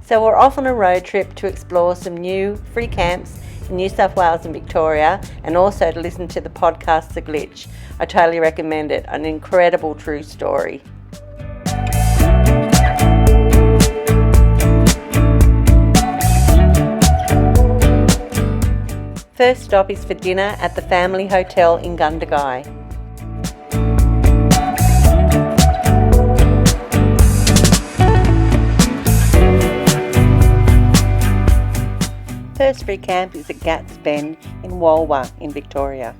So we're off on a road trip to explore some new free camps in New South Wales and Victoria, and also to listen to the podcast The Glitch. I totally recommend it, an incredible true story. First stop is for dinner at the Family Hotel in Gundagai. First free camp is at Gats Bend in Walwa in Victoria.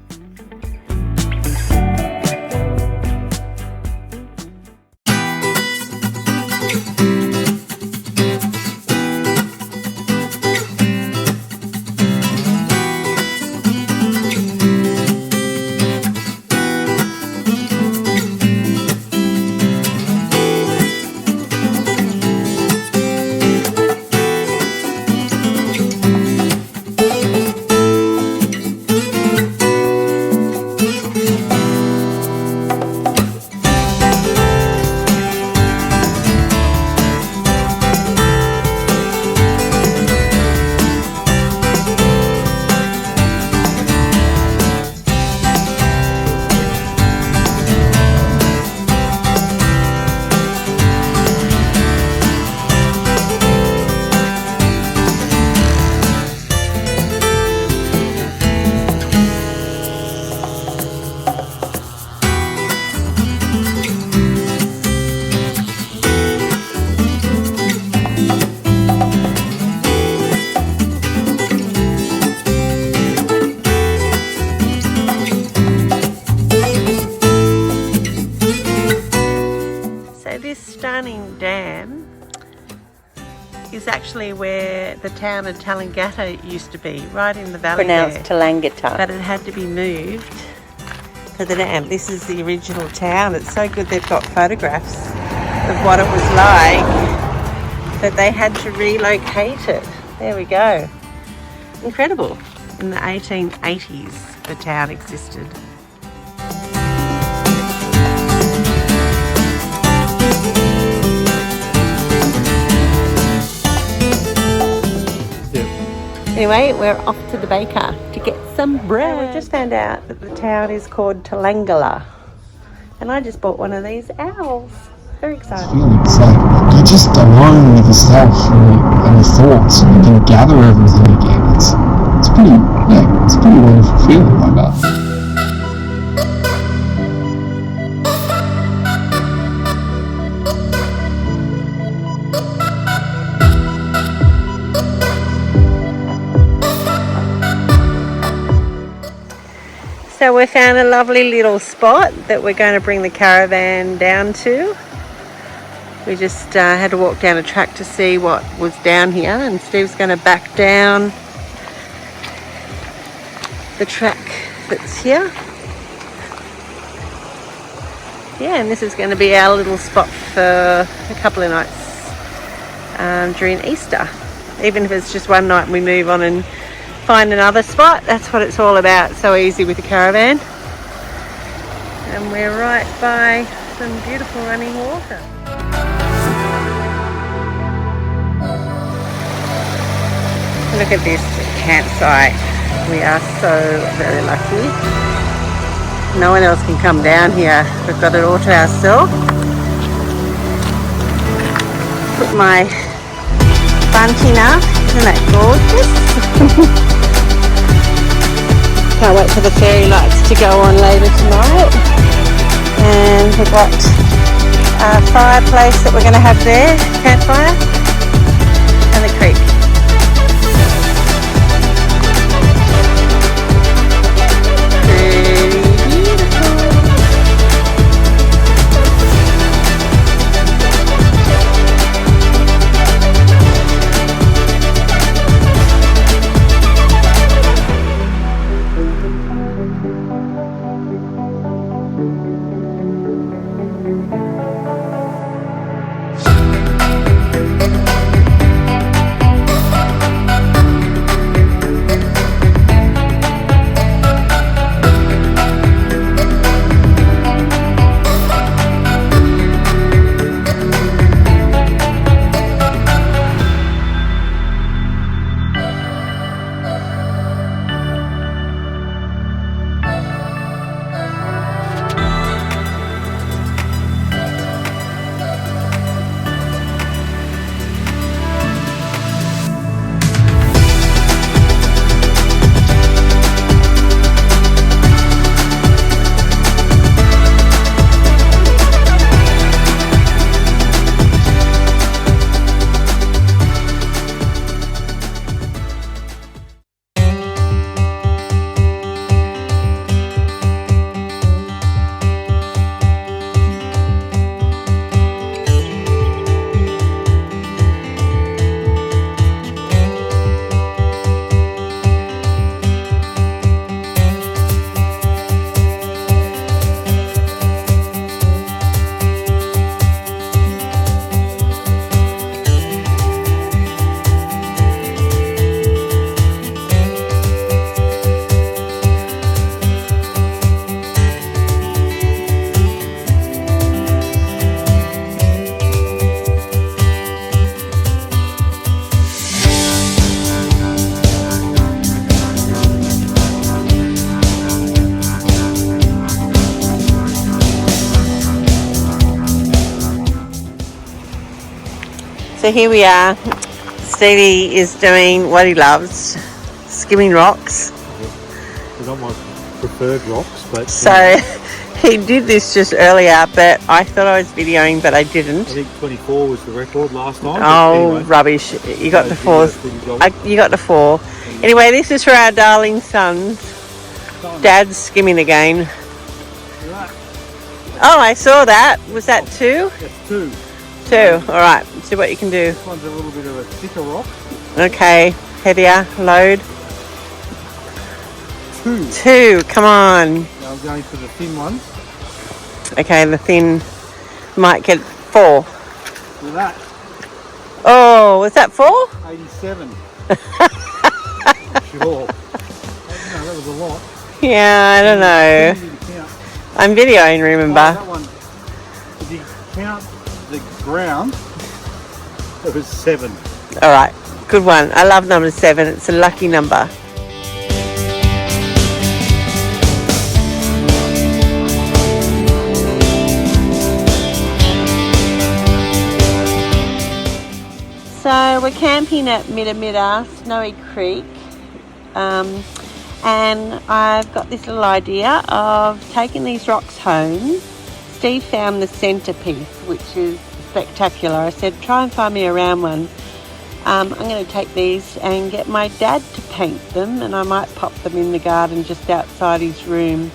This stunning dam is actually where the town of Tallangatta used to be, right in the valley. Pronounced Tallangatta. But it had to be moved to the dam. This is the original town. It's so good they've got photographs of what it was like, but they had to relocate it. There we go. Incredible. In the 1880s, the town existed. Anyway, we're off to the baker to get some bread. We just found out that the town is called Tallangatta, and I just bought one of these owls. Very exciting. It's like you're just alone with yourself and your thoughts, and you can gather everything again. It's a pretty wonderful feeling like that. So we found a lovely little spot that we're going to bring the caravan down to. We just had to walk down a track to see what was down here, and Steve's going to back down the track that's here. Yeah, and this is going to be our little spot for a couple of nights during Easter. Even if it's just one night and we move on and find another spot, that's what it's all about. So easy with the caravan. And we're right by some beautiful running water. Look at this campsite. We are so very lucky. No one else can come down here. We've got it all to ourselves. Put my bunting up. Isn't that gorgeous? Can't wait for the fairy lights to go on later tonight. And we've got a fireplace that we're going to have there, campfire, and the creek. So here we are. Stevie is doing what he loves, skimming rocks. They're not my preferred rocks, but... So he did this just earlier, but I thought I was videoing, but I didn't. I think 24 was the record last time. Oh, anyway, rubbish. You got the 4. You got the 4. Anyway, this is for our darling sons. Dad's skimming again. Oh, I saw that. Was that 2? That's 2. 2. All right. See what you can do. This one's a little bit of a thicker rock. Okay. Heavier. Load. 2. Come on. Now I'm going for the thin one. Okay, the thin might get 4. Look at that. Oh, was that 4? 87. Sure. That was a lot. Yeah, I don't know. I'm videoing, remember? Oh, that one. If you count the ground, it was 7. All right, good one. I love number 7. It's a lucky number. So we're camping at Mitta Mitta, Snowy Creek, and I've got this little idea of taking these rocks home. Steve found the centerpiece, which is spectacular. I said, try and find me a round one. I'm going to take these and get my dad to paint them, and I might pop them in the garden just outside his room.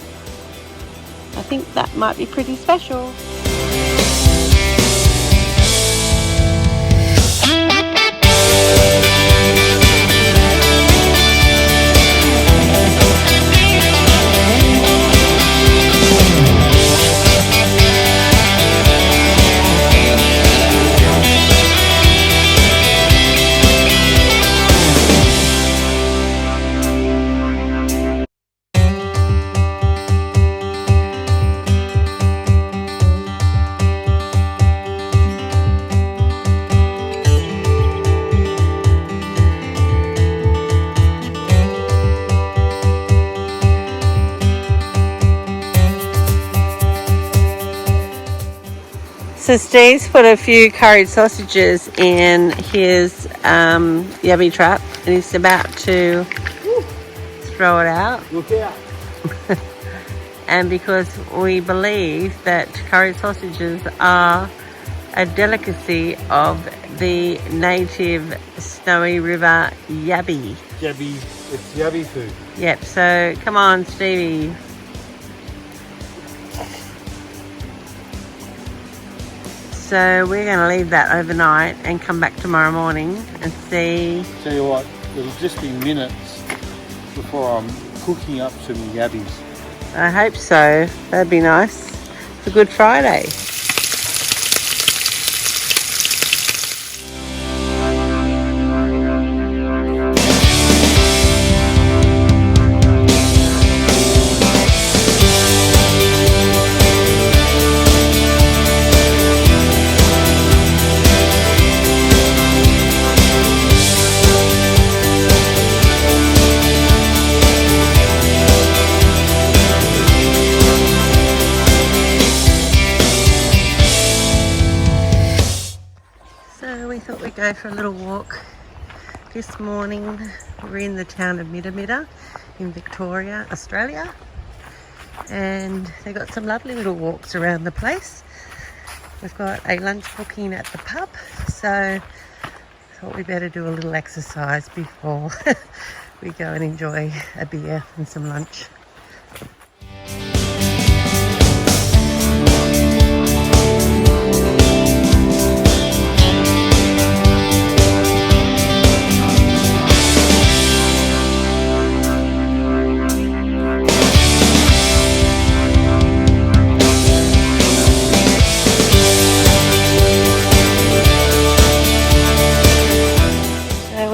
I think that might be pretty special. So Steve's put a few curried sausages in his yummy trap, and he's about to throw it out. Look out. And because we believe that curried sausages are a delicacy of the native Snowy River yabby. Yabby, it's yabby food. Yep, so come on, Stevie. So we're going to leave that overnight and come back tomorrow morning and see. Tell you what, it'll just be minutes before I'm cooking up some yabbies. I hope so. That'd be nice for Good Friday. Go for a little walk this morning. We're in the town of Mitta Mitta in Victoria, Australia, and they've got some lovely little walks around the place. We've got a lunch booking at the pub, so I thought we better do a little exercise before we go and enjoy a beer and some lunch.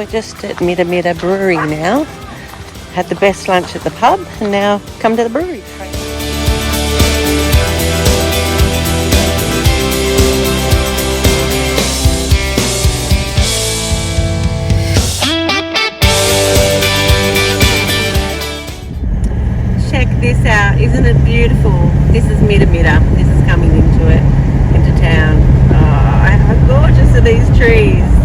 Just at Mitta Mitta Brewery now. Had the best lunch at the pub and now come to the brewery. Check this out, isn't it beautiful? This is Mitta Mitta. This is coming into town. Oh, how gorgeous are these trees?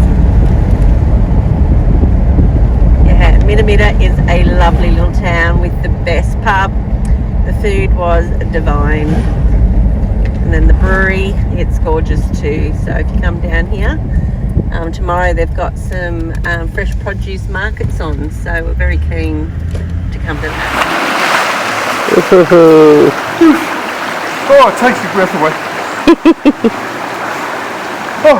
was divine. And then the brewery, it's gorgeous too. So if you come down here, tomorrow they've got some fresh produce markets on. So we're very keen to come to that. Oh, it takes the breath away. Oh.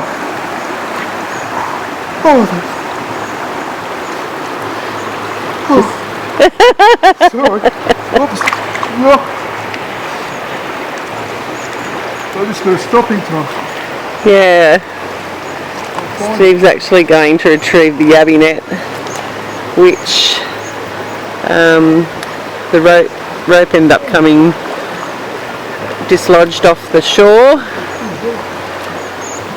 Oh. Sorry. Oops. No. I just got to stop in time. Yeah. Steve's actually going to retrieve the yabby net, which the rope ended up coming dislodged off the shore.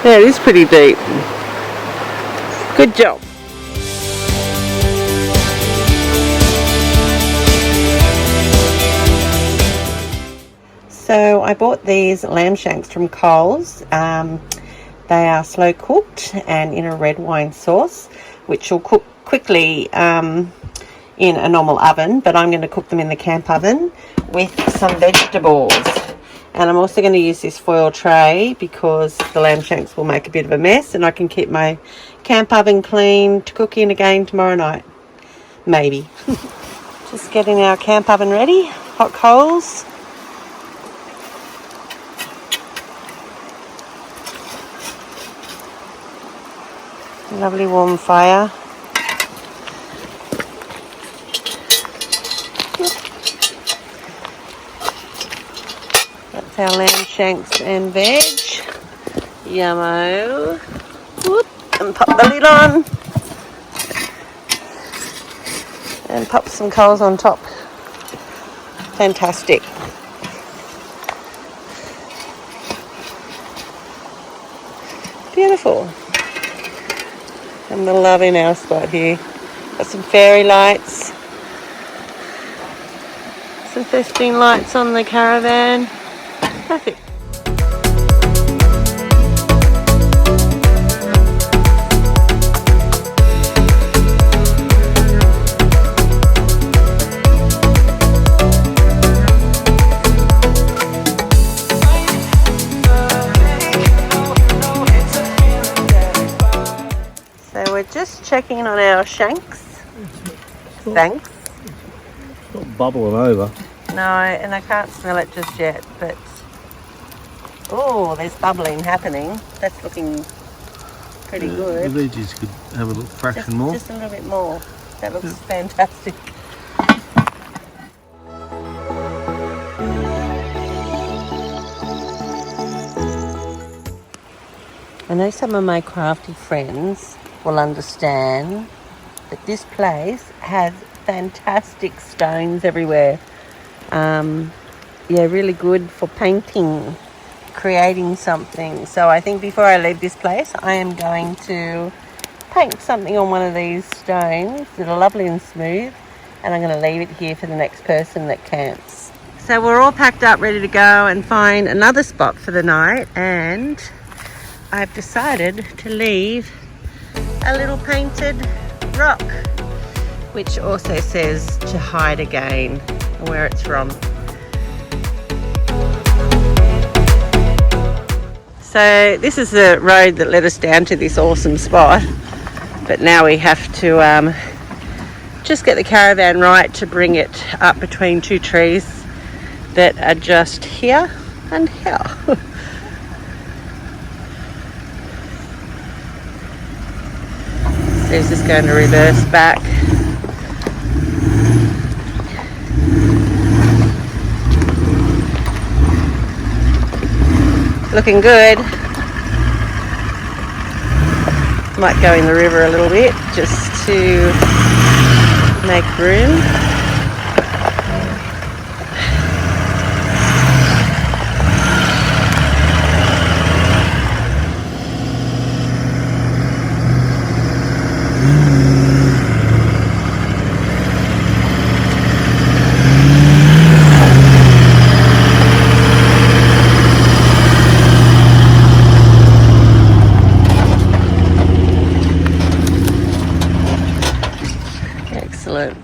Yeah, it is pretty deep. Good job. So I bought these lamb shanks from Coles. They are slow cooked and in a red wine sauce, which will cook quickly in a normal oven, but I'm going to cook them in the camp oven with some vegetables. And I'm also going to use this foil tray because the lamb shanks will make a bit of a mess, and I can keep my camp oven clean to cook in again tomorrow night. Maybe. Just getting our camp oven ready. Hot coals. Lovely warm fire. That's our lamb shanks and veg. Yummo. Whoop. And pop the lid on. And pop some coals on top. Fantastic. Beautiful. I'm loving our spot here. Got some fairy lights. Some 15 lights on the caravan. Perfect. We're just checking on our shanks. Thanks. It's not bubbling over. No, and I can't smell it just yet, but oh, there's bubbling happening. That's looking pretty good. The veggies could have a little fraction more. Just a little bit more. That looks fantastic. I know some of my crafty friends will understand that this place has fantastic stones everywhere. Yeah, really good for painting, creating something. So I think before I leave this place, I am going to paint something on one of these stones that are lovely and smooth, and I'm going to leave it here for the next person that camps. So we're all packed up, ready to go and find another spot for the night, and I've decided to leave a little painted rock, which also says to hide again and where it's from. So this is the road that led us down to this awesome spot, but now we have to just get the caravan right to bring it up between two trees that are just here and here. Steve's just going to reverse back. Looking good. Might go in the river a little bit just to make room. Excellent.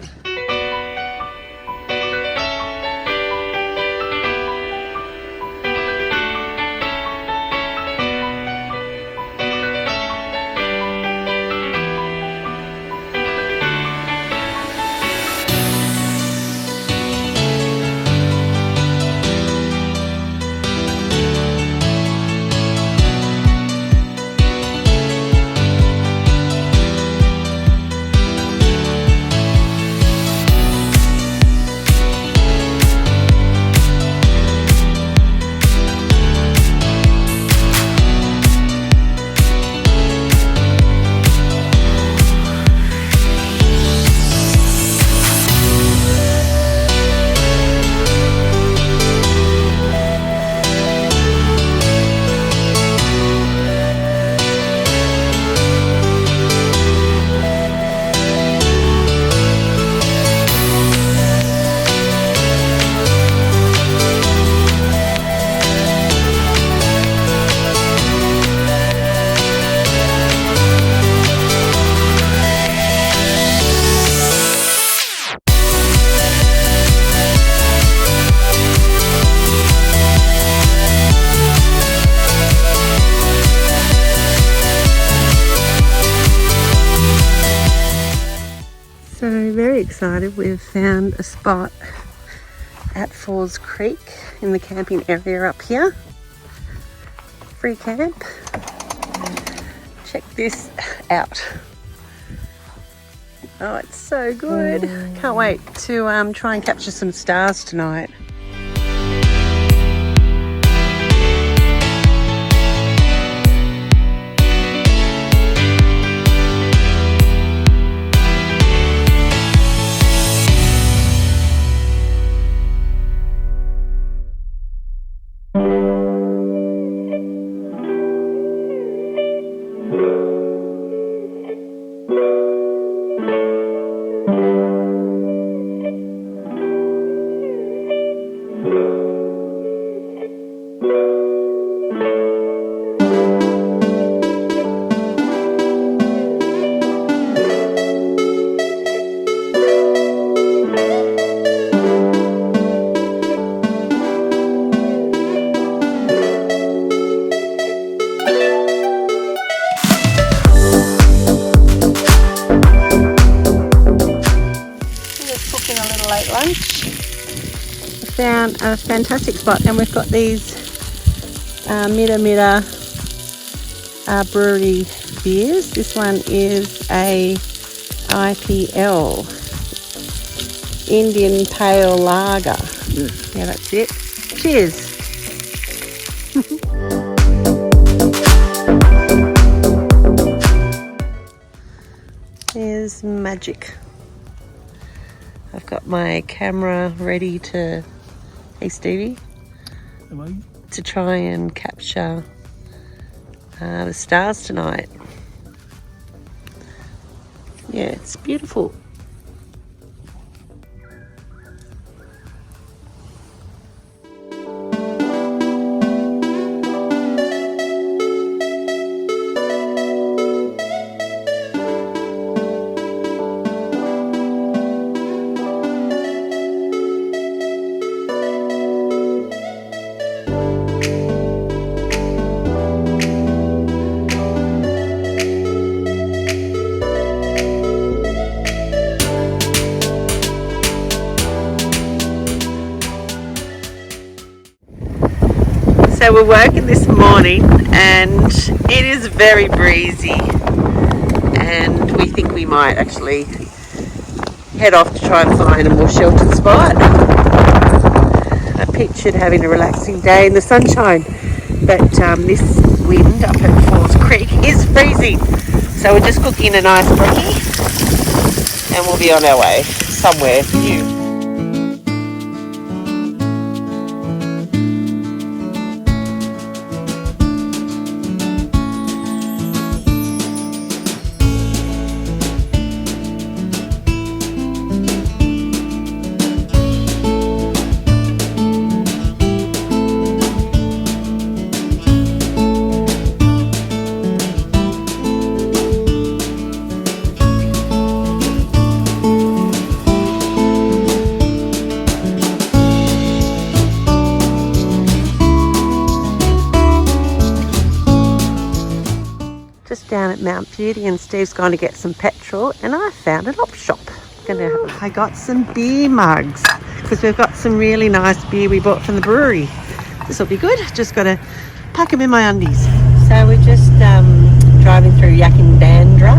excited. We've found a spot at Falls Creek in the camping area up here. Free camp. Check this out. Oh, it's so good. Can't wait to try and capture some stars tonight. Found a fantastic spot, and we've got these Mitta Mitta brewery beers. This one is a IPL, Indian Pale Lager. Yeah, that's it. Cheers. There's magic. I've got my camera ready to, hey Stevie, to try and capture the stars tonight. Yeah, it's beautiful. So we're working this morning and it is very breezy, and we think we might actually head off to try and find a more sheltered spot. I pictured having a relaxing day in the sunshine, but this wind up at Falls Creek is freezing. So we're just cooking a nice brekkie and we'll be on our way somewhere new. Just down at Mount Beauty, and Steve's going to get some petrol, and I found an op shop. I got some beer mugs because we've got some really nice beer we bought from the brewery. This will be good. Just got to pack them in my undies. So we're just driving through Yakindandra.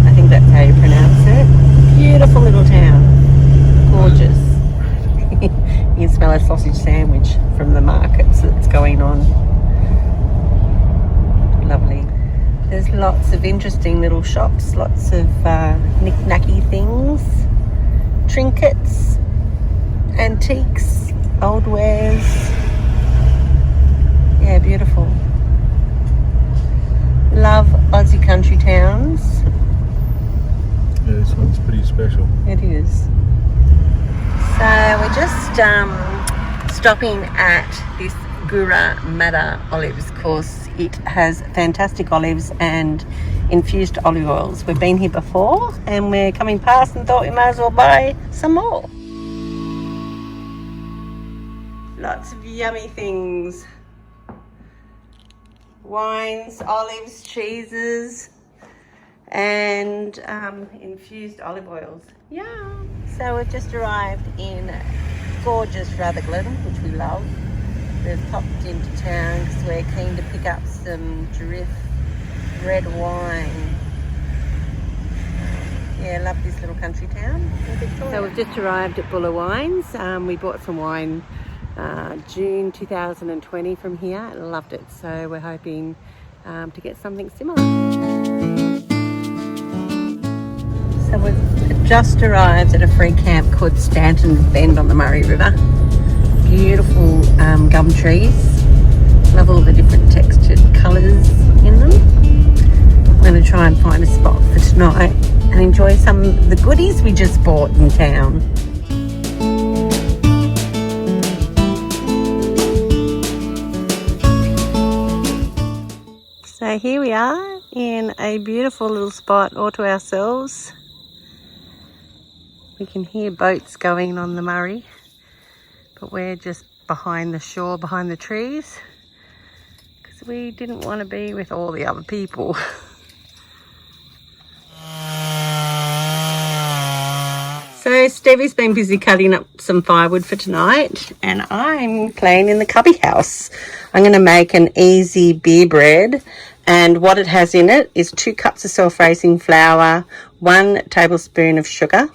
I think that's how you pronounce it. Beautiful little town. Gorgeous. You can smell a sausage sandwich from the markets that's going on. Lovely. There's lots of interesting little shops, lots of knick-knacky things, trinkets, antiques, old wares. Yeah, beautiful. Love Aussie country towns. Yeah, this one's pretty special. It is. So we're just stopping at this Gura Mada olives course. It has fantastic olives and infused olive oils. We've been here before and we're coming past and thought we might as well buy some more. Lots of yummy things. Wines, olives, cheeses, and infused olive oils. Yeah. So we've just arrived in gorgeous Rutherglen, which we love. We've popped into town because we're keen to pick up some Durif red wine. Yeah, love this little country town in Victoria. So we've just arrived at Buller Wines. We bought some wine June 2020 from here. Loved it. So we're hoping to get something similar. So we've just arrived at a free camp called Stanton's Bend on the Murray River. Beautiful gum trees. Love all the different textured colours in them. I'm going to try and find a spot for tonight and enjoy some of the goodies we just bought in town. So here we are in a beautiful little spot all to ourselves. We can hear boats going on the Murray, but we're just behind the shore, behind the trees, because we didn't want to be with all the other people. So Stevie's been busy cutting up some firewood for tonight, and I'm playing in the cubby house. I'm going to make an easy beer bread, and what it has in it is 2 cups of self-raising flour, 1 tablespoon of sugar,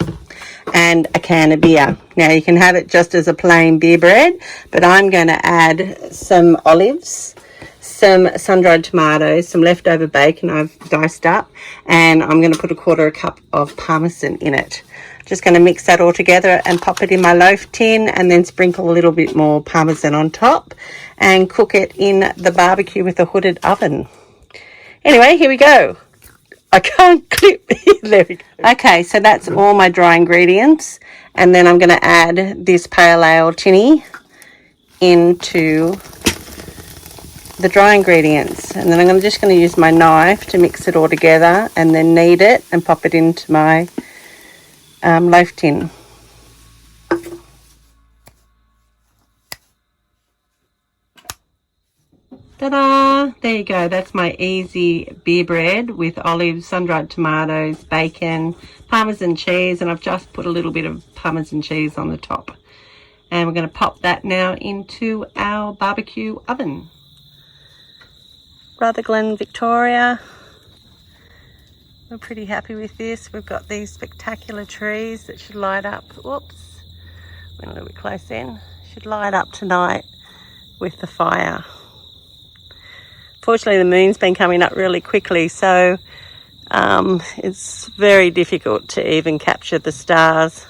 and a can of beer. Now you can have it just as a plain beer bread, but I'm going to add some olives, some sun-dried tomatoes, some leftover bacon I've diced up, and I'm going to put 1/4 cup of parmesan in it. Just going to mix that all together and pop it in my loaf tin, and then sprinkle a little bit more parmesan on top and cook it in the barbecue with a hooded oven. Anyway, here we go. I can't clip. There we go. Okay, so that's all my dry ingredients, and then I'm going to add this pale ale tinny into the dry ingredients, and then I'm just going to use my knife to mix it all together and then knead it and pop it into my loaf tin. Ta-da! There you go. That's my easy beer bread with olives, sun-dried tomatoes, bacon, parmesan cheese, and I've just put a little bit of parmesan cheese on the top. And we're going to pop that now into our barbecue oven. Rutherglen, Victoria. We're pretty happy with this. We've got these spectacular trees that should light up. Whoops, went a little bit close in. Should light up tonight with the fire. Fortunately, the moon's been coming up really quickly, so it's very difficult to even capture the stars.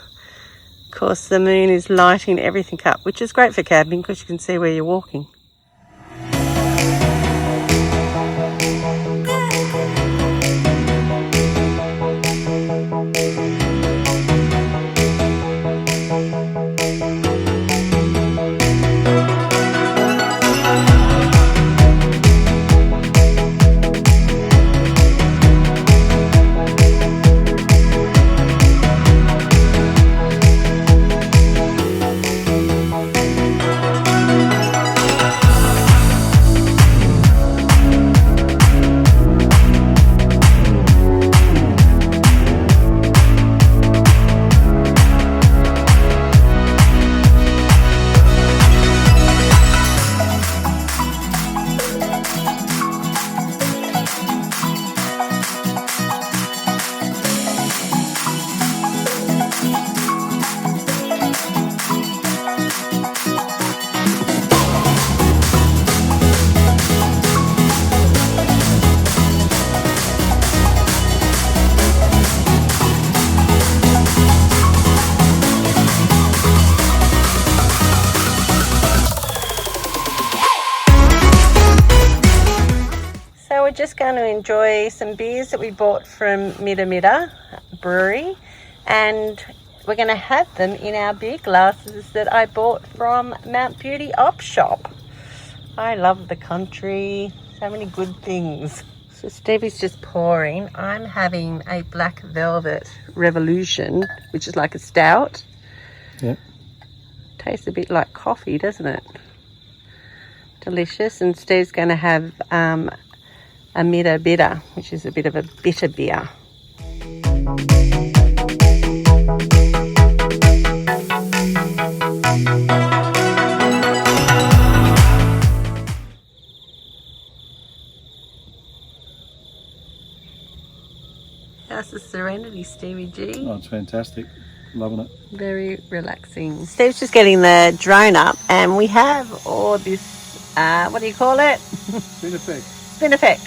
Of course, the moon is lighting everything up, which is great for camping because you can see where you're walking. We're just going to enjoy some beers that we bought from Mitta Mitta brewery, and we're going to have them in our beer glasses that I bought from Mount Beauty Op Shop. I love the country, so many good things. So Stevie's just pouring. I'm having a Black Velvet Revolution, which is like a stout. Yep. Tastes a bit like coffee, doesn't it? Delicious. And Steve's going to have a Mitta Mitta, which is a bit of a bitter beer. How's the serenity, Stevie G? Oh, it's fantastic. Loving it. Very relaxing. Steve's just getting the drone up, and we have all this, what do you call it? Spinifex,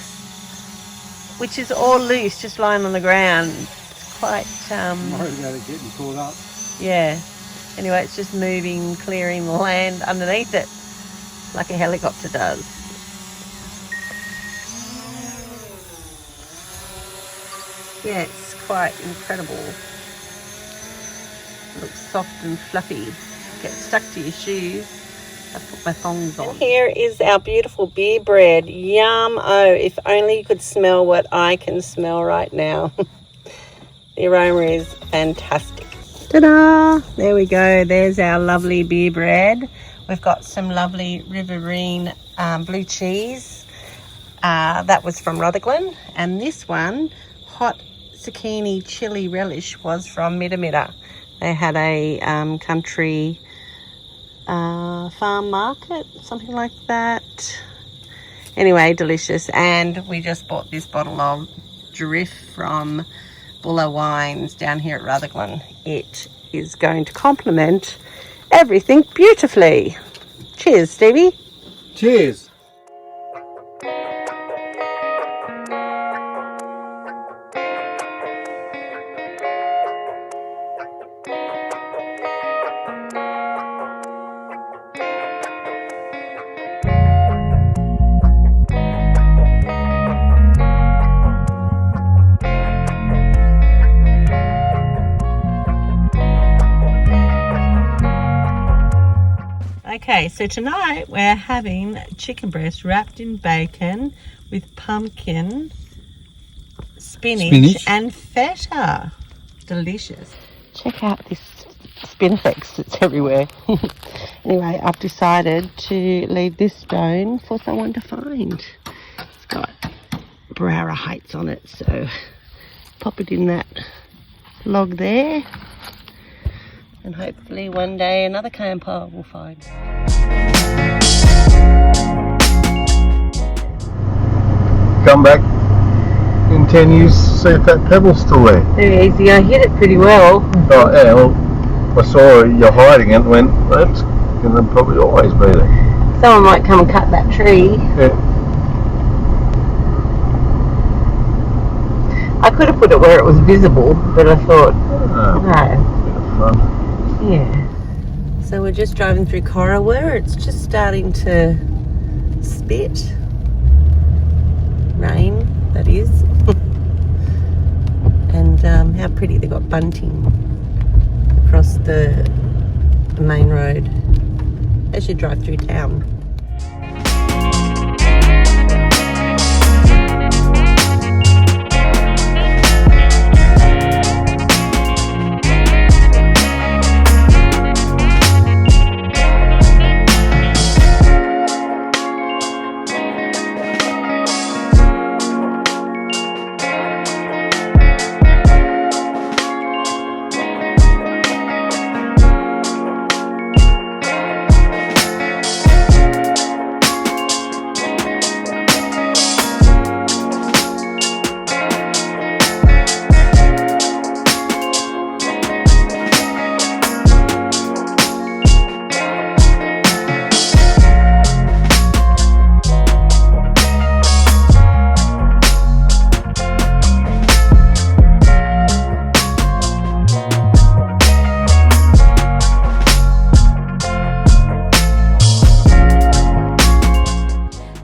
which is all loose, just lying on the ground. It's quite... I'm worried about it getting caught up. Yeah. Anyway, it's just moving, clearing the land underneath it, like a helicopter does. Yeah, it's quite incredible. It looks soft and fluffy. Gets stuck to your shoes. I put my thongs on. And here is our beautiful beer bread. Yum! Oh, if only you could smell what I can smell right now. The aroma is fantastic. Ta-da! There we go. There's our lovely beer bread. We've got some lovely Rutherglen blue cheese. That was from Rutherglen. And this one, hot zucchini chili relish, was from Mitta Mitta. They had a country farm market, something like that. Anyway, delicious. And we just bought this bottle of Durif from Buller Wines down here at Rutherglen. It is going to complement everything beautifully. Cheers, Stevie. Cheers. Okay, so tonight we're having chicken breast wrapped in bacon with pumpkin, spinach. And feta. Delicious. Check out this spinifex, it's everywhere. Anyway, I've decided to leave this stone for someone to find. It's got Brower Heights on it, so pop it in that log there. And hopefully one day another camper will find it. Come back in 10 years to see if that pebble's still there. Very easy, I hit it pretty well. Oh yeah, well, I saw you're hiding it and went, that's going to probably always be there. Someone might come and cut that tree. Yeah. I could have put it where it was visible, but I thought, no. Bit of fun. Yeah. So we're just driving through Carcoar. It's just starting to spit. Rain, that is. And how pretty they got bunting across the main road as you drive through town.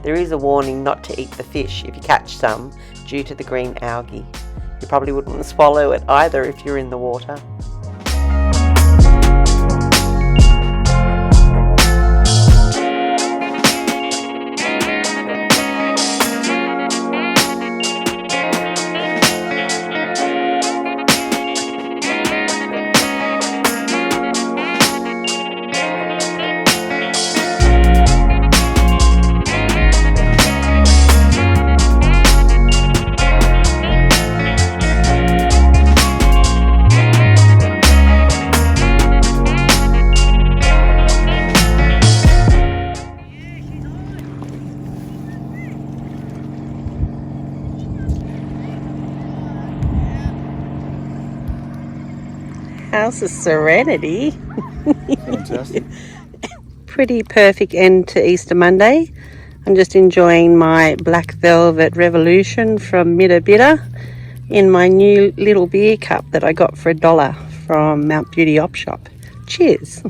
There is a warning not to eat the fish if you catch some due to the green algae. You probably wouldn't swallow it either if you're in the water. House of serenity. Fantastic. Pretty perfect end to Easter Monday. I'm just enjoying my black velvet revolution from Mitta Mitta in my new little beer cup that I got for $1 from Mount Beauty Op Shop. Cheers.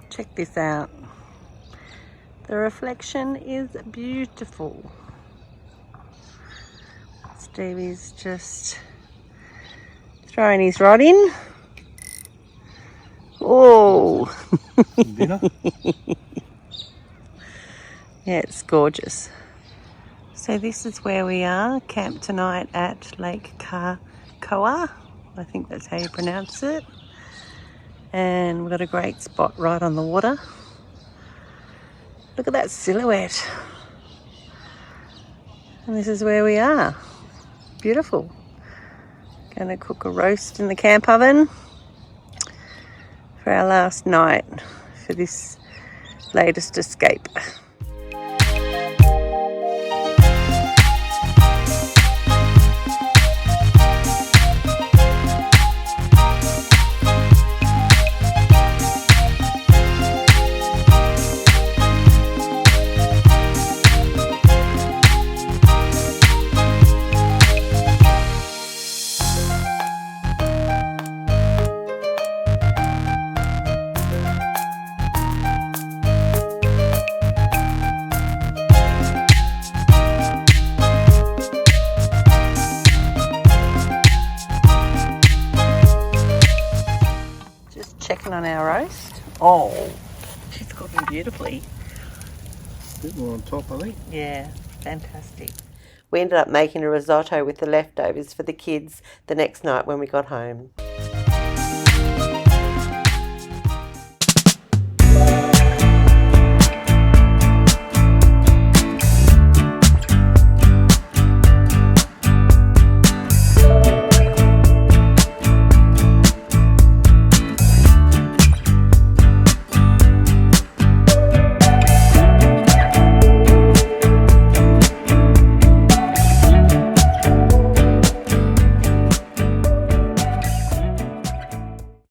Check this out. The reflection is beautiful. Stevie's just throwing his rod in. Oh! Dinner? Yeah, it's gorgeous. So this is where we are, camped tonight at Lake Carcoar. I think that's how you pronounce it. And we've got a great spot right on the water. Look at that silhouette. And this is where we are. Beautiful. Gonna cook a roast in the camp oven for our last night for this latest escape. Checking on our roast. Oh, she's cooking beautifully. A bit more on top, I think. Yeah, fantastic. We ended up making a risotto with the leftovers for the kids the next night when we got home.